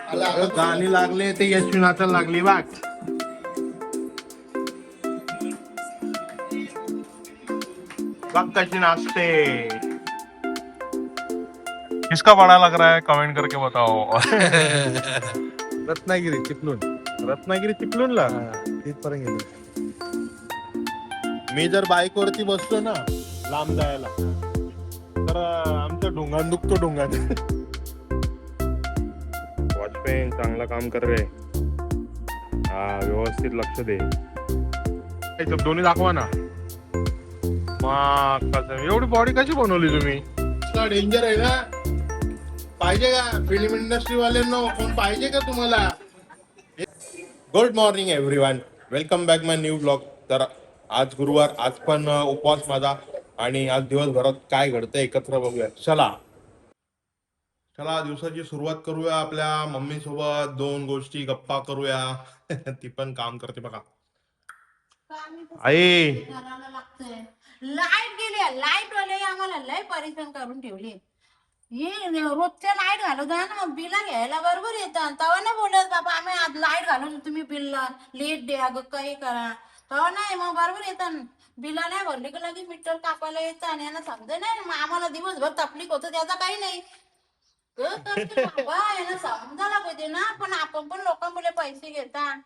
गाणी लागले ते यशवी नाचायला लागली बाग. बघ कशी नाचते. किसका बड़ा लग रहा है कमेंट करके बताओ. रत्नागिरी चिपळूण. रत्नागिरी चिपळूणला तिथपर्यंत गेलो. मी जर बाईक वरती बसतो ना लांब जायला तर आमच्या ढोंगान दुखतो ढोंगान. वॉचमॅन चांगला काम कर रे. हा व्यवस्थित लक्ष दे. दोन्ही दाखवा ना. एवढी बॉडी कशी बनवली तुम्ही? डेंजर आहे ना. पाहिजे का फिल्म इंडस्ट्री वाल्यांना? कोण पाहिजे का तुम्हाला? Good morning everyone, welcome back my new blog. तर आज गुरुवार, आज पण उपवास माझा आणि आज दिवसभरात काय घडतं एकत्र बघूया. चला दिवसाची सुरुवात करूया आपल्या मम्मी सोबत. 2 गोष्टी गप्पा करूया. ती पण काम करते बघा. आई लाईट गेली. लाईट वाले आम्हाला लय परेशान करून ठेवली. हे रोजच्या लाईट घालू द्या ना, मग बिला घ्यायला बरोबर येतात. तेव्हा नाही बोलत बाबा आम्ही आज लाईट घालून तुम्ही बिलला लेट द्या ग काही करा. तेव्हा नाही मग बरोबर येतात. बिला नाही भरली की लगेच मीटर कापायला येतं आणि यांना समजा नाही. मग आम्हाला दिवसभर तकलीफ होतं त्याचा काही नाही. बाबा यांना समजायला पाहिजे ना. पण आपण पण लोकांमुळे पैसे घेतात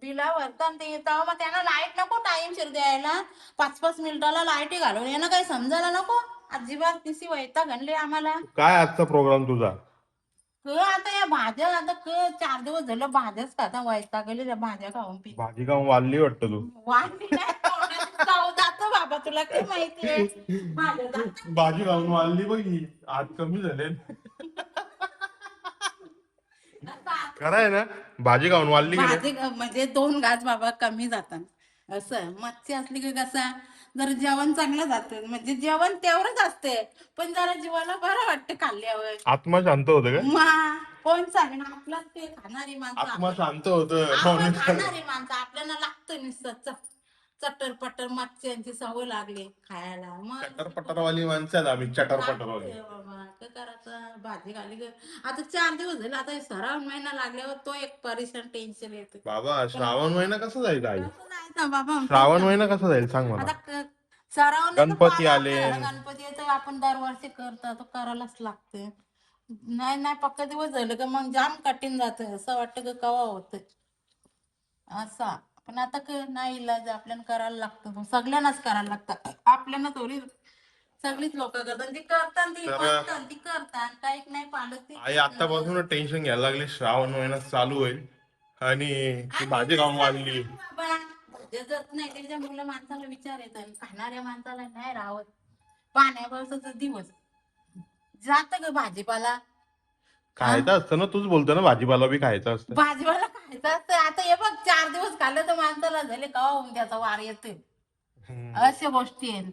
बिला भरतात ते येतं. मग त्यांना लाईट नको टाइम शिर द्यायला. 5-5 मिनिटाला लाईट घालून यांना काही समजायला नको. अजिबात तिसी वैताग आणले आम्हाला. काय आजचा प्रोग्राम तुझा? आता या भाज्या आता 4 दिवस झालं भाज्याच खाता. वैतागले त्या भाज्या खाऊन पी. भाजी खाऊन वाढली वाटतं तू. वाढली नाही, तोंडात चव जातं बाबा. तुला काय माहितीये भाज्या जातं. भाजी खाऊन वाढली बघ ही. आज कमी झाले. खरं आहे ना, भाजी खाऊन वाढली की नाही? भाजी म्हणजे 2 घास बाबा कमी जातात. असं मच्छी असली की कसा जरा जेवण चांगलं जातं. म्हणजे जेवण तेवढंच असते पण जरा जीवाला बरं वाटतं खाल्ल्यावर. आत्मा शांत होतं का? कोण सांगणार आपलं ते खाणारी माणसं. आत्मा शांत होतं. आपण खाणारी माणसं आपल्याला लागतं नुसतं चटर पटर मच्छ्यांची सवय लागली खायला. मग चटरपटरवाली माणसं आहेत आम्ही. चटरपटरवाली. बाबा काय करायचं. भाजी खाली ग. आता 4 दिवस झाले. आता श्रावण महिना लागल्यावर तो एक परेशान टेन्शन येते बाबा. श्रावण महिना कसा जाईल आई? कसं जायचं बाबा. श्रावण महिना कसा जाईल सांग मला. आता श्रावण गणपती आले. गणपती येतो आपण दरवर्षी करतो तो करायलाच लागते. नाही पक्का दिवस झाले का मग जाम कठीण जात. असं वाटतं का कवा होत असा. पण आता नाही इलाज आपल्याला करायला लागतं. सगळ्यांनाच करायला लागतं. आपल्याला थोडी सगळीच लोक करतात. ती करतात ती करतात काही नाही पालक. आई आतापासून टेन्शन घ्यायला लागली. श्रावण महिना चालू होईल आणि ती भाजी खाऊन वाढली. भाज्या जात नाही त्याच्यामुळे माणसाला विचार येतात. खाणाऱ्या माणसाला नाही राहत. पाण्यापावसाचा दिवस जात ग भाजीपाला खायचं असतं ना. तूच बोलतो ना भाजीपाला बी खायचं असतं. भाजीपाला खायचं असतं. आता हे बघ 4 दिवस खाल्लं तर माणसाला झाले कवा होऊन त्याचा वार येते. अशा गोष्टी आहेत.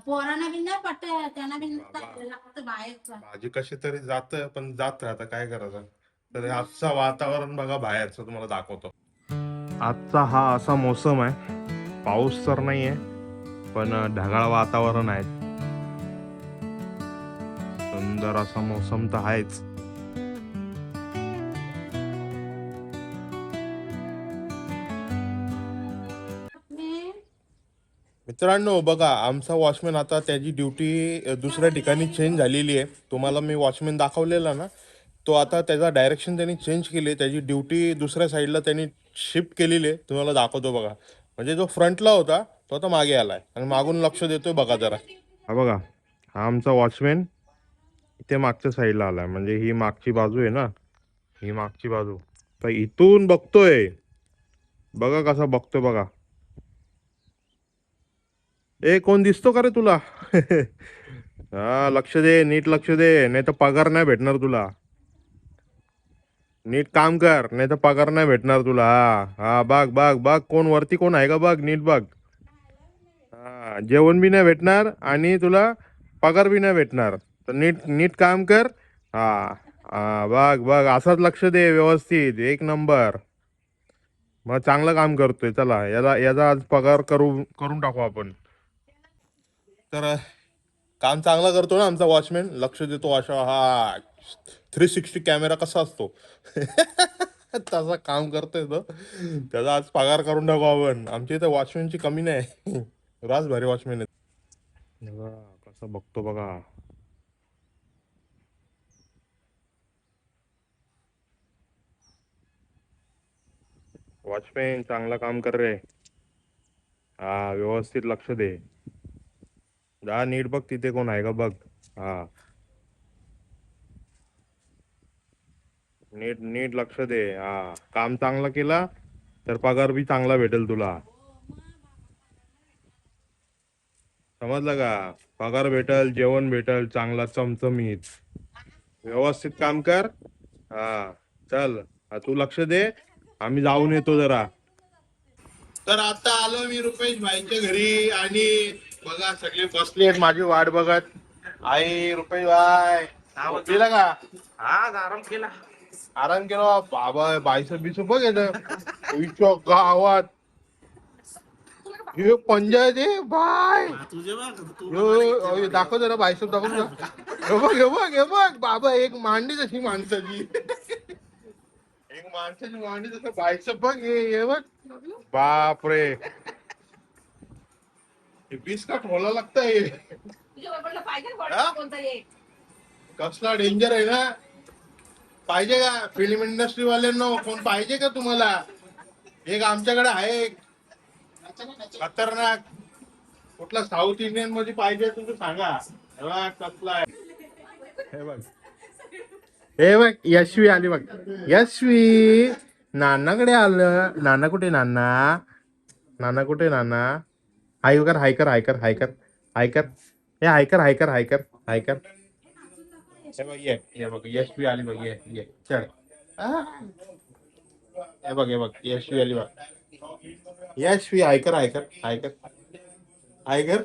पोरांना बी नाही पटत. त्यांना बी लागतं बाहेरचं. भाजी कशी तरी जात पण जात. आता काय करायचं. तर आजचं वातावरण बघा बाहेरचं तुम्हाला दाखवतो. आजचा हा असा मोसम आहे. पाऊस तर नाहीये पण ढगाळ वातावरण आहे. सुंदर असा मोसम तर आहेच. मित्रांनो बघा आमचा वॉचमॅन आता त्याची ड्युटी दुसऱ्या ठिकाणी चेंज झालेली आहे. तुम्हाला मी वॉचमॅन दाखवलेला ना, तो आता त्याचा डायरेक्शन त्यांनी चेंज केली. त्याची ड्युटी दुसऱ्या साईडला त्यांनी शिफ्ट केलेली आहे. तुम्हाला दाखवतो बघा. म्हणजे जो फ्रंटला होता तो आता मागे आलाय आणि मागून लक्ष देतोय बघा जरा. हा बघा हा आमचा वॉचमॅन इथे मागच्या साईडला आलाय. म्हणजे ही मागची बाजू आहे ना, ही मागची बाजू. तर इथून बघतोय बघा कसा बघतोय बघा. कोण दिसतो का रे तुला? हा लक्ष दे, नीट लक्ष दे, नाही तर पगार नाही भेटणार तुला. नीट काम कर नाही तर पगार नाही भेटणार तुला. हा बघ बघ बघ कोण वरती कोण आहे का बघ. नीट बघ. हा जेवण बी नाही भेटणार आणि तुला पगार बी नाही भेटणार. तर नीट नीट काम कर. हा हा बघ बघ असाच लक्ष दे व्यवस्थित. 1 नंबर. मग चांगलं काम करतोय. चला याचा आज पगार करून टाकू आपण. तर काम चांगला करतो ना आमचा वॉचमॅन, लक्ष देतो अशा, हा 360 कॅमेरा कसा असतो तसा काम करतोय तो. त्याचा आज पगार करून टाकू आपण. आमच्या इथे वॉचमॅनची कमी नाही. राज भारी वॉचमॅन आहे. बघा कसं बघतो बघा. वॉचमॅन चांगला काम कर रे. हा व्यवस्थित लक्ष दे. जा नीट बघ तिथे कोण आहे का बघ. हा नीट नीट लक्ष दे. हा काम चांगलं केला तर पगार बी चांगला भेटेल तुला. समजलं का? पगार भेटल, जेवण भेटल चांगला चमचमीत. व्यवस्थित काम कर. हा चल, तू लक्ष दे, आम्ही जाऊन येतो जरा. तर आता आलो मी रुपेश भाईच्या घरी आणि बघा सगळे बसले आहेत माझी वाट बघत. आई रुपेश भाई केला का? आज आराम केला. आराम केला बाबा. बायसं बिस बघ येतं गावात. हे पंजाब आहे बाय. तुझे बघ तू यो दाखव जरा बायसप दाखव ना. हे बघ हे बघ हे बघ बाबा, एक मांडी तशी माणसाची. एक माणसाची मांडी तसं बायसप बघ. हे बघ बापरे. हे पीस का ठोला लागतंय. हा? कसला डेंजर आहे ना. पाहिजे का फिल्म इंडस्ट्री वाल्यांना? कोण पाहिजे का तुम्हाला? एक आमच्याकडे आहे एक खतरनाक. कुठला साऊथ इंडियन मध्ये पाहिजे तुम्ही सांगा. हे बघ कसला आहे. हे बघ हे बघ यशवी आली बघ. यशवी नानाकडे आलं. नाना कुठे? नाना नाना कुठे? नाना हायकर हायकर हायकर हायकर हायकर. हे हायकर हायकर हायकर हायकर. हे बघ ये बघ यशवी आली बघ. ये चढ. हे बघ यशवी आली बघ. यशवी हायकर हायकर हायकर हायकर.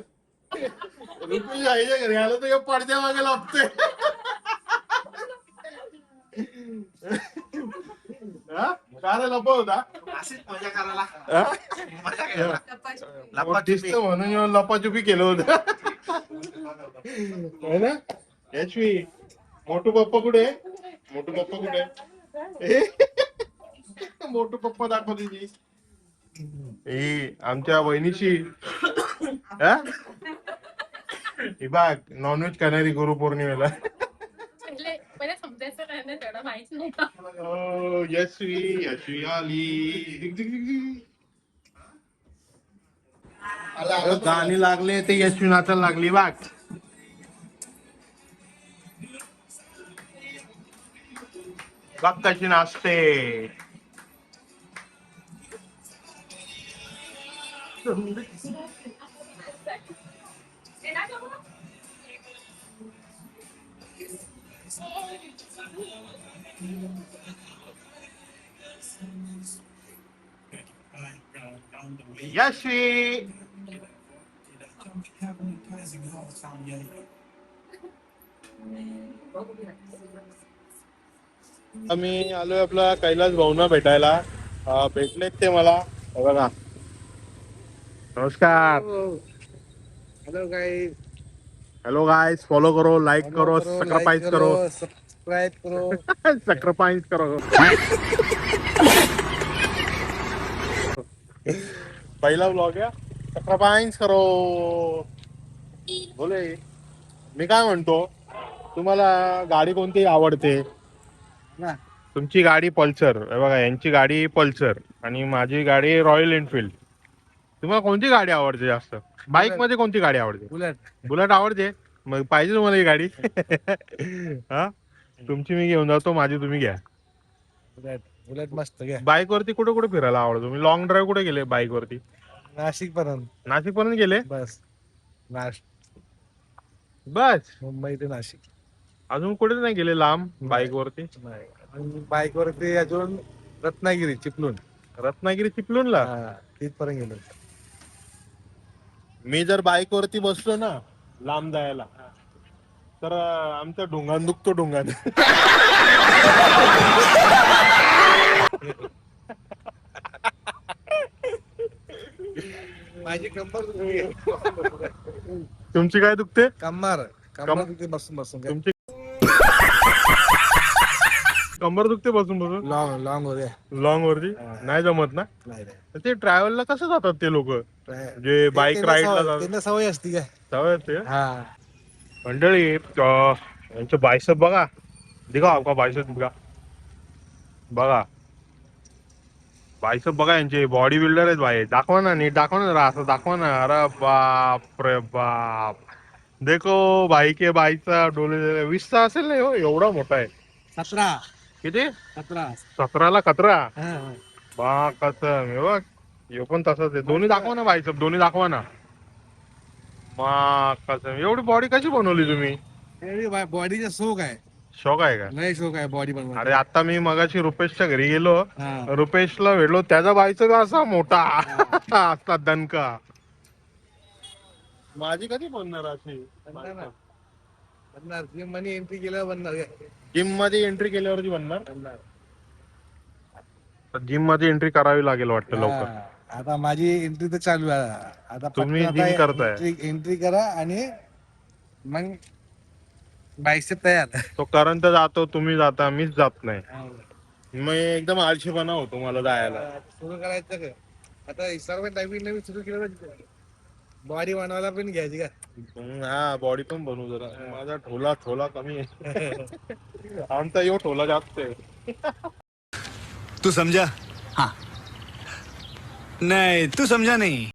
रुपये आईच्या घरी आलं तर पडद्या मागे लागतोय. काय लपव होता अशीच मजा करायला. हा? मजा करायला. दिसतं म्हणून लपाछुपी केलं होतं. है ना यशवी? मोठू पप्पा कुठे? मोठू पप्पा कुठे? मोठू पप्पा दाखव तुझी. आमच्या बहिणीची ही बाग नॉनव्हेज खाणारी गुरुपौर्णिमेला. पहिले समजायचं काय नाही तेवढं माहित नव्हतं. यशवी यशवी आली. गाणी लागले ते यशवी नाचायला लागली बाग. बाग कशी नाचते. यशवी आम्ही आलोय आपला कैलास भाऊना भेटायला. भेटलेत ते मला. बघा नमस्कार. Hello guys. Hello guys, follow करो, लाइक करो, सब्सक्राइब करो, सबस्क्राईब करो. सब्सक्राइब करो. पहिला ब्लॉग आहे. सब्सक्राइब करो. बोले मी काय म्हणतो, तुम्हाला गाडी कोणती आवडते? ना. तुमची गाडी पल्सर हे बघा, यांची गाडी पल्सर आणि माझी गाडी रॉयल एनफिल्ड. तुम्हाला कोणती गाडी आवडते जास्त? बाईक मध्ये कोणती गाडी आवडते? बुलेट. बुलेट आवडते. मग पाहिजे तुम्हाला ही गाडी? हा तुमची मी घेऊन जातो, माझी तुम्ही घ्या. बुलेट बुलेट मस्त घ्या. बाईक वरती कुठे कुठे फिरायला आवडतो? तुम्ही लॉंग ड्राईव्ह कुठे गेले बाईक वरती? नाशिक पर्यंत. नाशिक पर्यंत गेले बस. बस? मुंबई ते नाशिक. अजून कुठे नाही गेले लांब बाईक वरती? नाही. बाईक वरती अजून रत्नागिरी चिपलून. रत्नागिरी चिपळूणला? तिथपर्यंत गेलो. मी जर बाईक वरती बसलो ना लांब जायला, तर आमचा ढुंगान दुखतो. ढुंगान माझी कंबर तुमची काय दुखते? कंबर कंबर तिथे बसून बसून काय तुमची कंबर दुखते बसून बसून? लॉंग लॉंग हो गया. लॉंग वरती नाही जमत ना? नाही नाही. तर ते ट्रॅव्हलला कसं जातात ते लोक जे बाईक राईडला जातात? त्यांना सवय असते काय. सवय असते का? हा मंडळी यांचं बायसेप बघा. दिखा आपका बायसेप दिखा. बघा बायसेप बघा यांचे बॉडी बिल्डर आहेत भाई. दाखवा ना नीट दाखवा ना जरा असं दाखवा ना. अरे बाप रे बाप. देखो भाई के बाईचा डोले 20चा असेल ना हो एवढा मोठा आहे. 17 किती? 17 17ला 17. हा बा कसं हे बघ हे पण तसंच आहे. दोन्ही दाखवा ना बायसेप दोन्ही दाखवा ना. मा कसं एवढी बॉडी कशी बनवली तुम्ही? बॉडीचा शौक आहे. शौक आहे का? लय शौक आहे बॉडी अरे बनवायचा. आता मी मगाशी रुपेशच्या घरी गेलो. हा रुपेशला भेटलो त्याचा बायसेप असा मोठा असता दणका. माझी कधी बनणार अशी? बनणार जिम मध्ये एंट्री केल्यावर बनणार काय. जिम मध्ये एंट्री केल्यावरती बनणार. बनणार. जिम मध्ये एंट्री करावी लागेल वाटतं लवकर. हा, आता माझी एंट्री तर चालू आहे. आता तुम्ही पटकन gym आता करताय. एंट्री करा आणि मग बायसेप तयार. तो करण तर जातो तुम्ही जाता मीच जात नाही. मग एकदम आळशीपणा होतो मला जायला. सुरू करायचं का आता सर्व टायमिंग नवीन सुरू केलं बॉडी बनवायला पण घ्यायची का. हा बॉडी पण बनवू जरा. माझा ठोला कमी आहे. आमचा यो ठोला जास्त आहे. तू समझा? हाँ. नहीं तू समझा नहीं.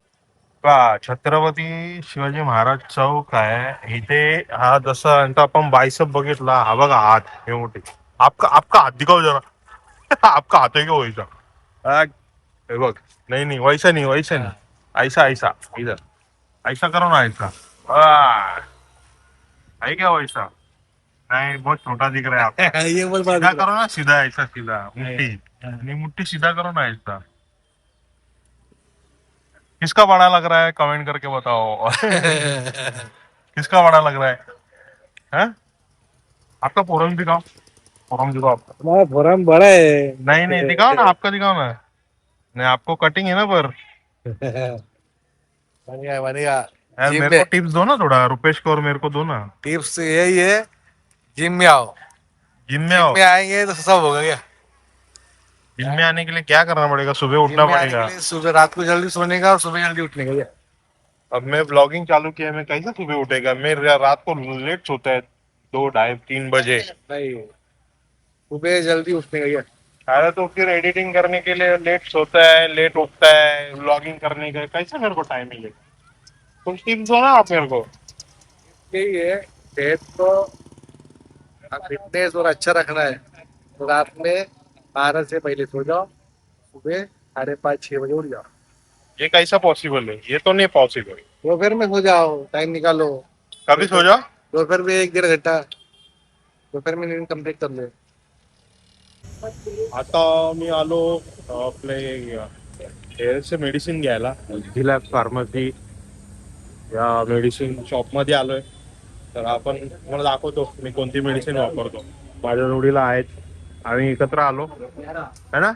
का छत्रपती शिवाजी महाराज चौक आहे इथे. हा जसा आपण बायसेप बघितला हा बघा हात हे मोठे. आपका हात दिखाओ जरा. आपका हात आहे का वैसा? हे बघ नाही वैसा नहीं ऐसा ऐसा इधर ऐसा करो ना ऐसा. है क्या वैसा? नहीं बहुत छोटा दिख रहा है आपका. ये बोल सीधा करो ना सीधा ऐसा सीधा मुट्ठी नहीं मुट्ठी सीधा करो ना ऐसा. किसका बड़ा लग रहा है कमेंट करके बताओ. किसका बड़ा लग रहा है? हैं? आपका फोरम दिखाओ आपका. हमारा फोरम बड़ा है. नहीं दिखाओ ना आपका दिखाओ ना. नहीं आपको कटिंग है ना पर बनेगा. यार जिम मेरे को में टिप्स दो ना थोड़ा. रुपेश को और मेरे को दो ना. टिप्स यही है जिम में आओ. जिम में जिम आओ. में आएंगे तो सब होगा क्या. जिम में आने के लिए क्या करना पड़ेगा? सुबह जिम उठना में आने के पड़ेगा. लिए सुबह रात को जल्दी सोने का और सुबह जल्दी उठने का क्या. अब मैं ब्लॉगिंग चालू किया मैं कैसे सुबह उठेगा? मैं रात को लेट सोता है 2 2:30 3 बजे. नहीं सुबह जल्दी उठने का क्या. अरे तो फिर एडिटिंग करने के लिए लेट सोता है लेट उठता है. ब्लॉगिंग करने का कैसे मेरे को टाइम मिलेगा? कुछ टिप्स दो ना आप मेरे को. यही है सेहत को फिटनेस और अच्छा रखना है तो रात में 12 से पहले सो जाओ. सुबह 5:30 6 बजे उठ जाओ. ये कैसा पॉसिबल है? ये तो नहीं पॉसिबल. दोपहर में सो जाओ. टाइम निकालो. कभी सो जाओ. दोपहर में 1 1.5 घंटा दोपहर में नींद कंप्लीट कर ले. आता मी आलो आपले हेअरचे मेडिसिन घ्यायला जिल्हा फार्मसी या मेडिसिन शॉप मध्ये आलोय. तर आपण मला दाखवतो मी कोणती मेडिसिन वापरतो. माझ्या जोडीला आहेत आम्ही एकत्र आलो है ना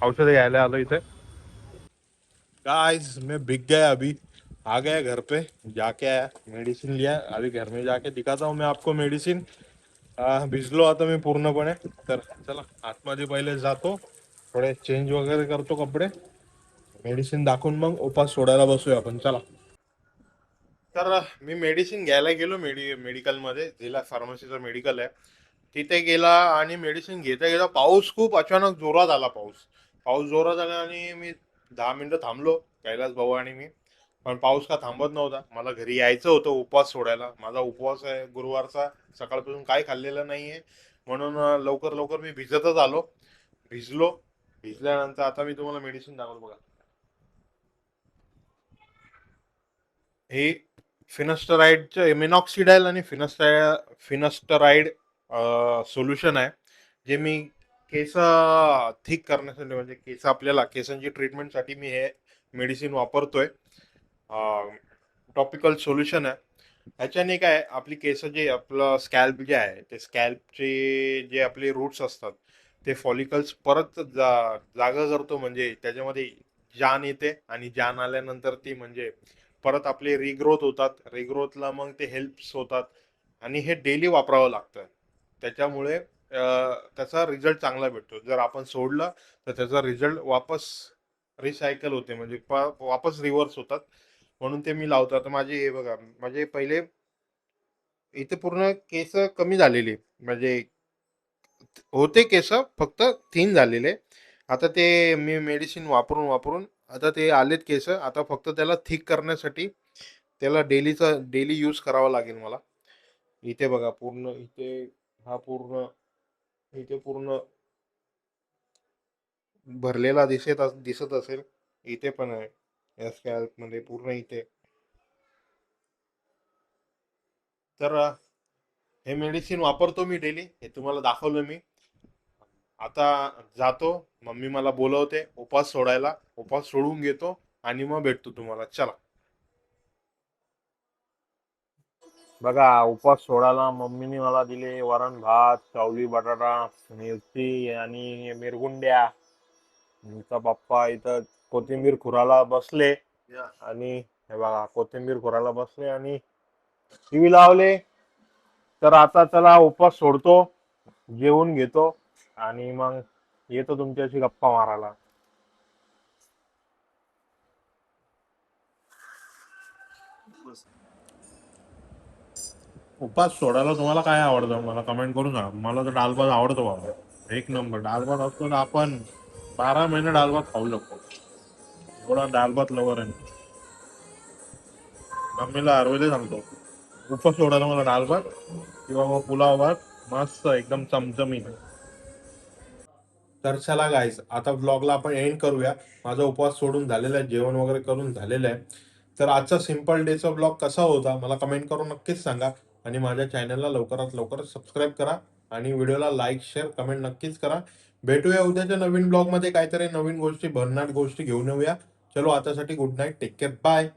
औषध घ्यायला आलो इथे. गाइस मैं बिक गया अभी. आ गया घर पे जाके आया मेडिसिन लिया. अभी घर में जाके दिखाता हूँ मैं आपको मेडिसिन. भिजलो आता मी पूर्णपणे. तर चला आतमध्ये पहिले जातो थोडे चेंज वगैरे करतो कपडे. मेडिसिन दाखवून मग उपास सोडायला बसूया आपण. चला. तर मी मेडिसिन घ्यायला गेलो मेडिकलमध्ये. जिल्हा फार्मसीचं मेडिकल आहे तिथे गेला आणि मेडिसिन घेता घेता पाऊस खूप अचानक जोरात आला. पाऊस जोरात आला आणि मी 10 मिनिटं थांबलो कैलास भाऊ आणि मी. पण पाऊस का थांबत नव्हता. मला घरी यायचं होतं उपवास सोडायला. माझा उपवास आहे गुरुवारचा. सकाळपासून काही खाल्लेलं नाहीये म्हणून लवकर मी भिजतच आलो. भिजल्यानंतर आता मी तुम्हाला मेडिसिन दाखवतो बघा. हे फिनस्टराइडचं मिनॉक्सिडाइल आणि फिनस्टराइड सोल्युशन आहे जे मी केस थिक करण्यासाठी म्हणजे केसांची ट्रीटमेंटसाठी मी हे मेडिसिन वापरतोय. टॉपिकल सोल्युशन आहे. ह्याच्याने काय आपली केस जे आपलं स्कॅल्प जे आहे ते स्कॅल्पचे जे आपले रूट्स असतात ते फॉलिकल्स परत जागा करतो. म्हणजे त्याच्यामध्ये जान येते आणि जान आल्यानंतर ती म्हणजे परत आपले रिग्रोथ होतात, रिग्रोथला मग ते हेल्प्स होतात आणि हे डेली वापरावं लागतं. त्याच्यामुळे त्याचा रिझल्ट चांगला भेटतो. जर आपण सोडलं तर त्याचा रिझल्ट वापस रिसायकल होते, म्हणजे वापस रिव्हर्स होतात. म्हणून ते मी लावतो. आता माझे हे बघा, माझे पहिले इथे पूर्ण केस कमी झालेली, म्हणजे होते केस फक्त थिन झालेले. आता ते मी मेडिसिन वापरून वापरून आता ते आलेत केस. आता फक्त त्याला थिक करण्यासाठी त्याला डेली यूज करावा लागेल मला. इथे बघा पूर्ण इथे, हा पूर्ण इथे पूर्ण भरलेला दिसत असेल. इथे पण आहे या स्कॅल्प मध्ये पूर्ण इथे. तर हे मेडिसिन वापरतो मी डेली, हे तुम्हाला दाखवलं मी. आता जातो, मम्मी मला बोलवते उपास सोडायला, उपास सोडून घेतो आणि मग भेटतो तुम्हाला. चला बघा, उपास सोडायला मम्मीने मला दिले वरण भात, चवली बटाटा, मिरची आणि मिरगुंड्या. आमचा पप्पा इथं कोथिंबीर खुराला बसले आणि हे बघा कोथिंबीर खुराला बसले आणि टीव्ही लावले. तर आता चला उपास सोडतो, जेवून घेतो आणि मग येतो तुमच्याशी गप्पा मारायला. उपास सोडायला तुम्हाला काय आवडतं मला कमेंट करून सांगा. मला तर डाळ भात आवडतो बाबा, एक नंबर. डाळ भात असतो तर आपण 12 महिने डाळ भात खाऊ शकतो, एवढा डाळ भात लवर आहे. मम्मीला हरवले सांगतो, उपास सोडायला मला डाळ भात किंवा मग पुलाव भात मस्त एकदम चमचमीत. तर चला गाईज, आता ब्लॉगला आपण एंड करूया. माझा उपवास सोडून झालेला आहे, जेवण वगैरे करून झालेलं आहे. तर आजचा सिम्पल डेचा ब्लॉग कसा होता मला कमेंट करून नक्कीच सांगा. आणि माझ्या चॅनलला लवकरात लवकर सबस्क्राईब करा आणि व्हिडिओला लाईक शेअर कमेंट नक्कीच करा. भेटूया उद्याच्या नवीन ब्लॉगमध्ये, काहीतरी नवीन गोष्टी, भन्नाट गोष्टी घेऊन येऊया. चलो आतासाठी good night, take care, bye.